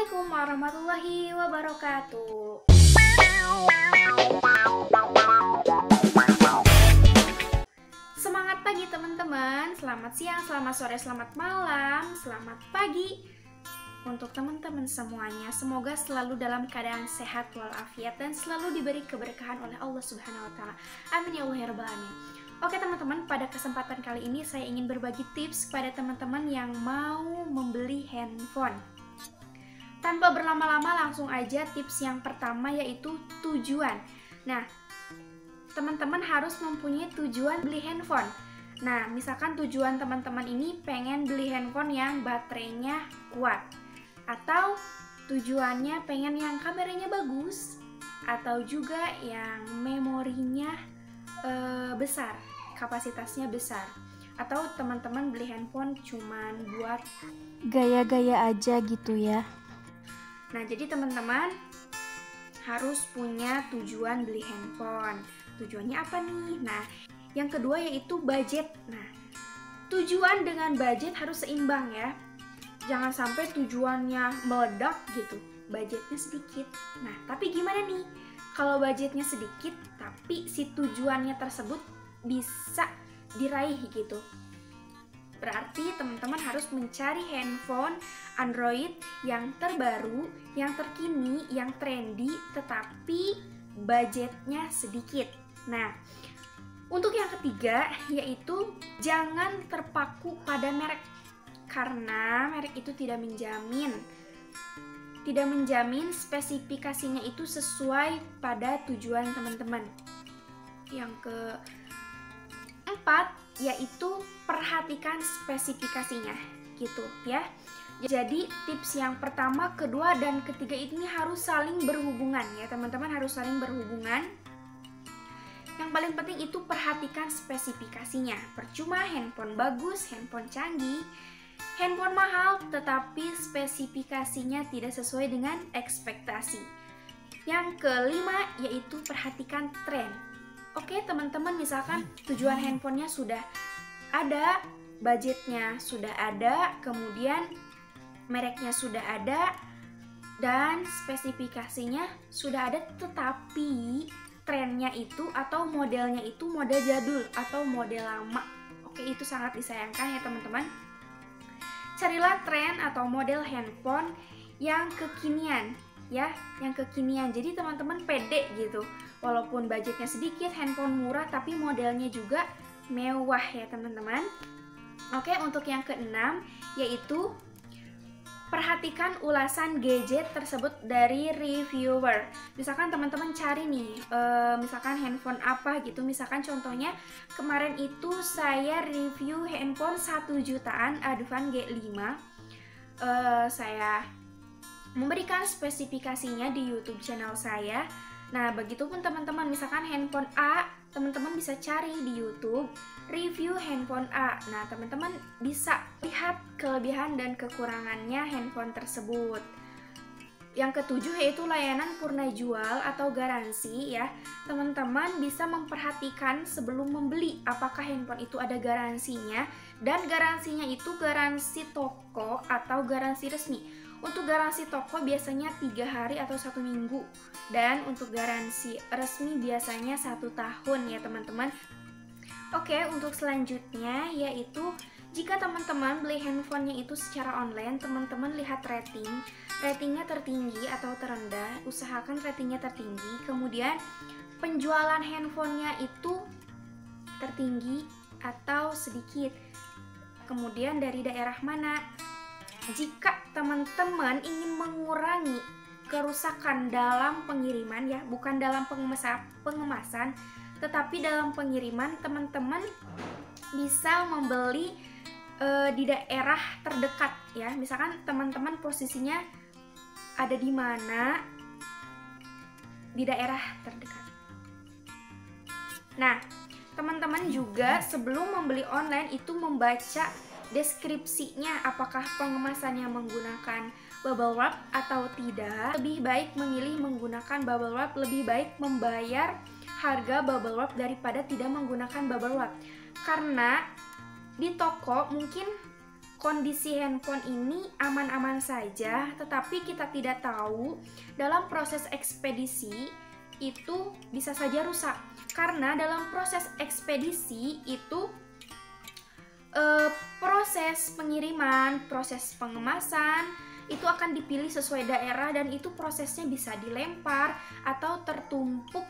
Assalamualaikum warahmatullahi wabarakatuh. Semangat pagi teman-teman. Selamat siang, selamat sore, selamat malam, selamat pagi untuk teman-teman semuanya. Semoga selalu dalam keadaan sehat walafiat dan selalu diberi keberkahan oleh Allah Subhanahu wa taala. Amin ya Allah ya rabbal alamin. Oke teman-teman, pada kesempatan kali ini saya ingin berbagi tips kepada teman-teman yang mau membeli handphone. Tanpa berlama-lama langsung aja tips yang pertama, yaitu tujuan. Nah, teman-teman harus mempunyai tujuan beli handphone. Nah, misalkan tujuan teman-teman ini pengen beli handphone yang baterainya kuat, atau tujuannya pengen yang kameranya bagus, atau juga yang memorinya besar, kapasitasnya besar, atau teman-teman beli handphone cuman buat gaya-gaya aja gitu ya. Nah, jadi teman-teman harus punya tujuan beli handphone. Tujuannya apa nih? Nah, yang kedua yaitu budget. Nah, tujuan dengan budget harus seimbang ya. Jangan sampai tujuannya meledak gitu, budgetnya sedikit. Nah, tapi gimana nih? Kalau budgetnya sedikit, tapi si tujuannya tersebut bisa diraih gitu. Berarti teman-teman harus mencari handphone Android yang terbaru, yang terkini, yang trendy, tetapi budgetnya sedikit. Nah, untuk yang ketiga yaitu jangan terpaku pada merek, karena merek itu tidak menjamin spesifikasinya itu sesuai pada tujuan teman-teman. Yang keempat yaitu perhatikan spesifikasinya gitu ya. Jadi tips yang pertama, kedua, dan ketiga ini harus saling berhubungan ya teman-teman, harus saling berhubungan. Yang paling penting itu perhatikan spesifikasinya. Percuma handphone bagus, handphone canggih, handphone mahal, tetapi spesifikasinya tidak sesuai dengan ekspektasi. Yang kelima yaitu perhatikan tren. Oke teman-teman, misalkan tujuan handphonenya sudah ada, budgetnya sudah ada, kemudian mereknya sudah ada, dan spesifikasinya sudah ada, tetapi trennya itu atau modelnya itu model jadul atau model lama. Oke, itu sangat disayangkan ya teman-teman. Carilah tren atau model handphone yang kekinian ya, yang kekinian. Jadi teman-teman pede gitu. Walaupun budgetnya sedikit, handphone murah tapi modelnya juga mewah ya teman-teman. Oke, untuk yang keenam yaitu perhatikan ulasan gadget tersebut dari reviewer. Misalkan teman-teman cari nih, misalkan handphone apa gitu. Misalkan contohnya kemarin itu saya review handphone 1 jutaan Advan G5. Saya memberikan spesifikasinya di YouTube channel saya. Nah, begitupun teman-teman, misalkan handphone A, teman-teman bisa cari di YouTube review handphone A. Nah, teman-teman bisa lihat kelebihan dan kekurangannya handphone tersebut. Yang ketujuh yaitu layanan purna jual atau garansi ya. Teman-teman bisa memperhatikan sebelum membeli apakah handphone itu ada garansinya, dan garansinya itu garansi toko atau garansi resmi. Untuk garansi toko biasanya 3 hari atau 1 minggu, dan untuk garansi resmi biasanya 1 tahun ya teman-teman. Oke, untuk selanjutnya yaitu jika teman-teman beli handphonenya itu secara online, teman-teman lihat ratingnya tertinggi atau terendah, usahakan ratingnya tertinggi. Kemudian penjualan handphonenya itu tertinggi atau sedikit, kemudian dari daerah mana. Jika teman-teman ingin mengurangi kerusakan dalam pengiriman ya, bukan dalam pengemasan, tetapi dalam pengiriman, teman-teman bisa membeli di daerah terdekat ya. Misalkan teman-teman posisinya ada di mana, di daerah terdekat. Nah, teman-teman juga sebelum membeli online itu membaca deskripsinya, apakah pengemasannya menggunakan bubble wrap atau tidak. Lebih baik memilih menggunakan bubble wrap, lebih baik membayar harga bubble wrap daripada tidak menggunakan bubble wrap. Karena di toko mungkin kondisi handphone ini aman-aman saja, tetapi kita tidak tahu dalam proses ekspedisi itu bisa saja rusak. Karena dalam proses ekspedisi itu proses pengiriman, proses pengemasan itu akan dipilih sesuai daerah, dan itu prosesnya bisa dilempar atau tertumpuk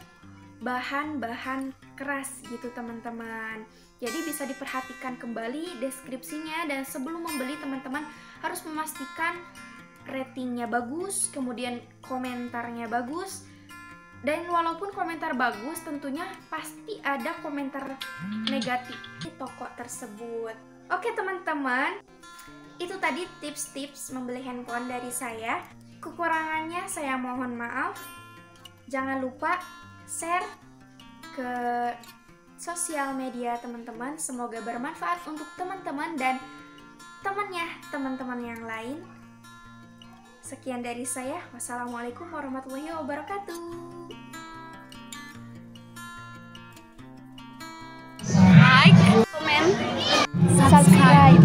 bahan-bahan keras gitu teman-teman. Jadi bisa diperhatikan kembali deskripsinya, dan sebelum membeli teman-teman harus memastikan ratingnya bagus, kemudian komentarnya bagus. Dan walaupun komentar bagus, tentunya pasti ada komentar negatif di toko tersebut. Oke teman-teman, itu tadi tips-tips membeli handphone dari saya. Kekurangannya saya mohon maaf. Jangan lupa share ke sosial media teman-teman. Semoga bermanfaat untuk teman-teman dan teman-teman yang lain. Sekian dari saya. Wassalamualaikum warahmatullahi wabarakatuh. Like, comment, subscribe.